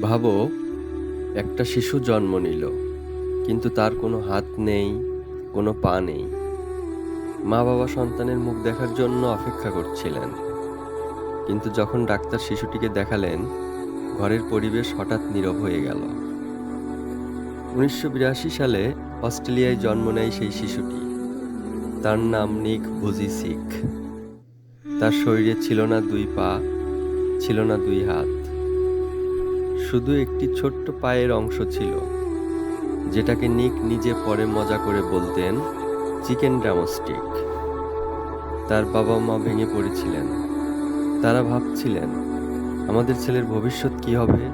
ভাবো, একটা শিশু জন্ম নিল, কিন্তু তার কোনো হাত নেই, কোনো পা নেই। মা বাবা সন্তানের মুখ দেখার জন্য অপেক্ষা করছিলেন, কিন্তু যখন ডাক্তার শিশুটিকে দেখালেন, ঘরের পরিবেশ হঠাৎ নীরব হয়ে গেল। 1982 সালে অস্ট্রেলিয়ায় জন্ম নেয় সেই শিশুটি। তার নাম নিক বুজিসিক। তার শরীরে ছিল না দুই পা, ছিল না দুই হাত, শুধু একটি ছোট্ট পায়ের অংশ ছিল, যেটাকে নিক নিজে পরে মজা করে বলতেন চিকেন ড্রামস্টিক। তার বাবা মা ভেঙে পড়েছিলেন। তারা ভাবছিলেন, আমাদের ছেলের ভবিষ্যৎ কি হবে,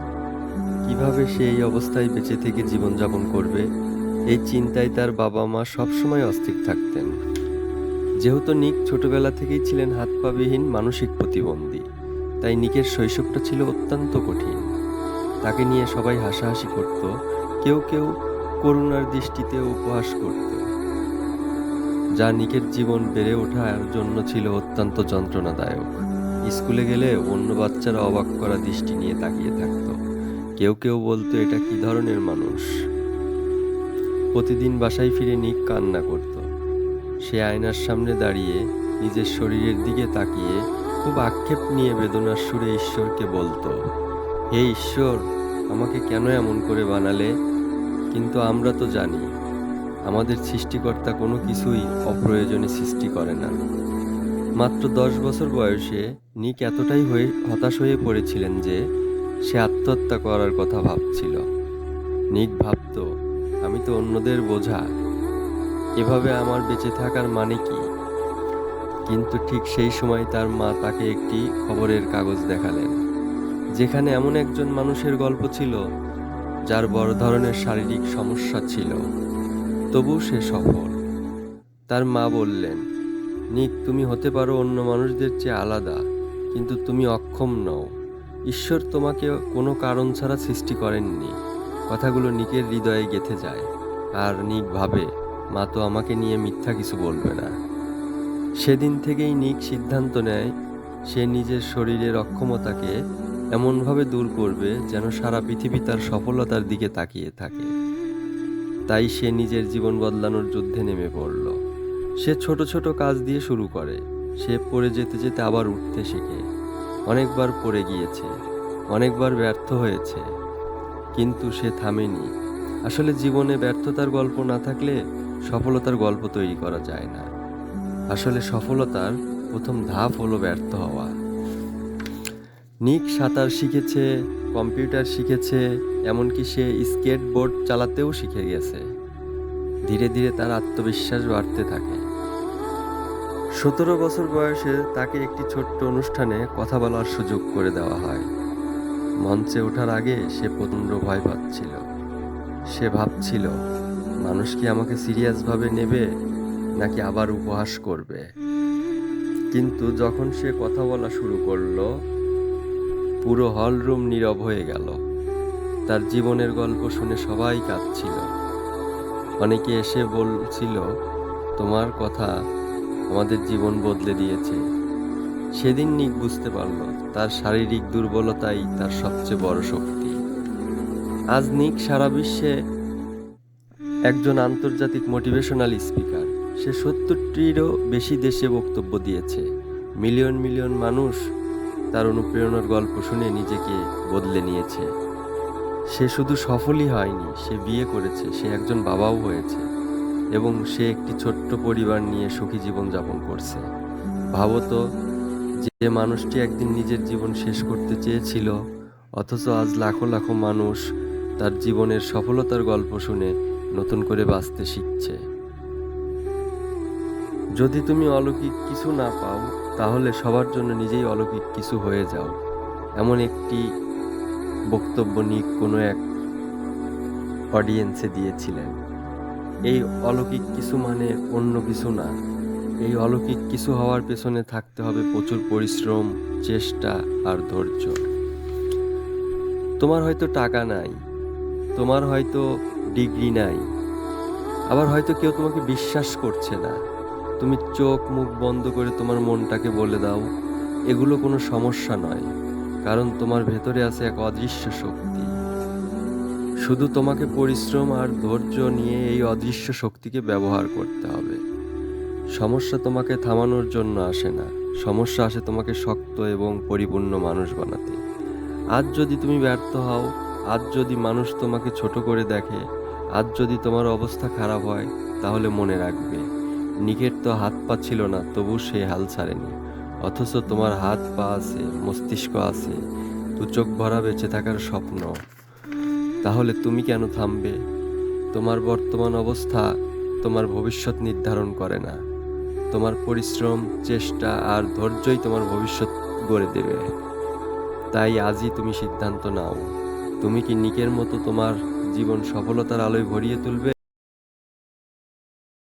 কিভাবে সে এই অবস্থায় বেঁচে থেকে জীবনযাপন করবে। এই চিন্তায় তার বাবা মা সবসময় অস্থির থাকতেন। যেহেতু নিক ছোটবেলা থেকেই ছিলেন হাত পা বিহীন মানসিক প্রতিবন্ধী, তাই নিকের শৈশবটা ছিল অত্যন্ত কঠিন। তাকে নিয়ে সবাই হাসাহাসি করত, কেউ কেউ করুণার দৃষ্টিতে উপহাস করত, যা নিকের জীবন বেড়ে ওঠার জন্য ছিল অত্যন্ত যন্ত্রণাদায়ক। স্কুলে গেলে অন্য বাচ্চারা অবাক করা দৃষ্টি নিয়ে তাকিয়ে থাকত। কেউ কেউ বলতো, এটা কি ধরনের মানুষ। প্রতিদিন বাসায় ফিরে নিক কান্না করত। সে আয়নার সামনে দাঁড়িয়ে নিজের শরীরের দিকে তাকিয়ে খুব আক্ষেপ নিয়ে বেদনার সুরে ঈশ্বরকে বলতো, হে ঈশ্বর, আমাকে কেন এমন করে বানালে? কিন্তু আমরা তো জানি, আমাদের সৃষ্টিকর্তা কোনো কিছুই অপ্রয়োজনে সৃষ্টি করে না। মাত্র 10 বছর বয়সে নিক এতটাই হতাশ হয়ে পড়েছিলেন যে সে আত্মহত্যা করার কথা ভাবছিল। নিক ভাবত, আমি তো অন্যদের বোঝা, এভাবে আমার বেঁচে থাকার মানে কি? কিন্তু ঠিক সেই সময় তার মা তাকে একটি খবরের কাগজ দেখালেন, যেখানে এমন একজন মানুষের গল্প ছিল যার বড় ধরনের শারীরিক সমস্যা ছিল, তবু সে সফল। তার মা বললেন, নিক, তুমি হতে পারো অন্য মানুষদের চেয়ে আলাদা, কিন্তু তুমি অক্ষম নও। ঈশ্বর তোমাকে কোনো কারণ ছাড়া সৃষ্টি করেননি। কথাগুলো নিকের হৃদয়ে গেঁথে যায়, আর নিক ভাবে, মা তো আমাকে নিয়ে মিথ্যা কিছু বলবে না। সেদিন থেকেই নিক সিদ্ধান্ত নেয়, সে নিজের শরীরের অক্ষমতাকে এমনভাবে দূর করবে যেন সারা পৃথিবী তার সফলতার দিকে তাকিয়ে থাকে। তাই সে নিজের জীবন বদলানোর যুদ্ধে নেমে পড়ল। সে ছোট ছোট কাজ দিয়ে শুরু করে। সে পড়ে যেতে যেতে আবার উঠতে শেখে। অনেকবার পড়ে গিয়েছে, অনেকবার ব্যর্থ হয়েছে, কিন্তু সে থামেনি। আসলে জীবনে ব্যর্থতার গল্প না থাকলে সফলতার গল্প তৈরি করা যায় না। আসলে সফলতার প্রথম ধাপ হলো ব্যর্থ হওয়া। নিক সাঁতার শিখেছে, কম্পিউটার শিখেছে, এমনকি সে স্কেটবোর্ড চালাতেও শিখে গেছে। ধীরে ধীরে তার আত্মবিশ্বাস বাড়তে থাকে। 17 বছর বয়সে তাকে একটি ছোট্ট অনুষ্ঠানে কথা বলার সুযোগ করে দেওয়া হয়। মঞ্চে ওঠার আগে সে প্রচণ্ড ভয় পাচ্ছিল। সে ভাবছিল, মানুষ কি আমাকে সিরিয়াসভাবে নেবে, নাকি আবার উপহাস করবে। কিন্তু যখন সে কথা বলা শুরু করলো, পুরো হল রুম নীরব হয়ে গেল। তার জীবনের গল্প শুনে সবাই কাঁদছিল। অনেকে এসে বলছিল, তোমার কথা আমাদের জীবন বদলে দিয়েছে। সেদিন নিক বুঝতে পারল, তার শারীরিক দুর্বলতাই তার সবচেয়ে বড় শক্তি। আজ নিক সারা বিশ্বে একজন আন্তর্জাতিক মোটিভেশনাল স্পিকার। সে 70টিরও বেশি দেশে বক্তব্য দিয়েছে। মিলিয়ন মিলিয়ন মানুষ তার অনুপ্রেরণার গল্প শুনে নিজেকে বদলে নিয়েছে। সে শুধু সফলই হয়নি, সে বিয়ে করেছে, সে একজন বাবাও হয়েছে, এবং সে একটি ছোট্ট পরিবার নিয়ে সুখী জীবনযাপন করছে। ভাবো তো, যে মানুষটি একদিন নিজের জীবন শেষ করতে চেয়েছিল, অথচ আজ লাখো লাখো মানুষ তার জীবনের সফলতার গল্প শুনে নতুন করে বাঁচতে শিখছে। যদি তুমি অলৌকিক কিছু না পাও, তাহলে সবার জন্য নিজেই অলৌকিক কিছু হয়ে যাও। এমন একটি বক্তব্য নিক কোনো এক অডিয়েন্সে দিয়েছিলেন। এই অলৌকিক কিছু মানে অন্য কিছু না। এই অলৌকিক কিছু হওয়ার পেছনে থাকতে হবে প্রচুর পরিশ্রম, চেষ্টা আর ধৈর্য। তোমার হয়তো টাকা নাই, তোমার হয়তো ডিগ্রি নাই, আবার হয়তো কেউ তোমাকে বিশ্বাস করছে না। তুমি চোখ মুখ বন্ধ করে তোমার মনটাকে বলে দাও, এগুলো কোনো সমস্যা নয়, কারণ তোমার ভেতরে আছে এক অদৃশ্য শক্তি। শুধু তোমাকে পরিশ্রম আর ধৈর্য নিয়ে এই অদৃশ্য শক্তিকে ব্যবহার করতে হবে। সমস্যা তোমাকে থামানোর জন্য আসে না, সমস্যা আসে তোমাকে শক্ত এবং পরিপূর্ণ মানুষ বানাতে। আজ যদি তুমি ব্যর্থ হও, আজ যদি মানুষ তোমাকে ছোট করে দেখে, আজ যদি তোমার অবস্থা খারাপ হয়, তাহলে মনে রাখবে, নিকের তো হাত পা ছিল না, তবু সে হাল ছাড়েনি। অথচ তোমার হাত পা আছে, মস্তিষ্ক আছে, দু চোখ ভরা বেঁচে থাকার স্বপ্ন। তাহলে তুমি কেন থামবে? তোমার বর্তমান অবস্থা তোমার ভবিষ্যৎ নির্ধারণ করে না। তোমার পরিশ্রম, চেষ্টা আর ধৈর্যই তোমার ভবিষ্যৎ গড়ে দেবে। তাই আজই তুমি সিদ্ধান্ত নাও, তুমি কি নিকের মতো তোমার জীবন সফলতার আলোয় ভরিয়ে তুলবে,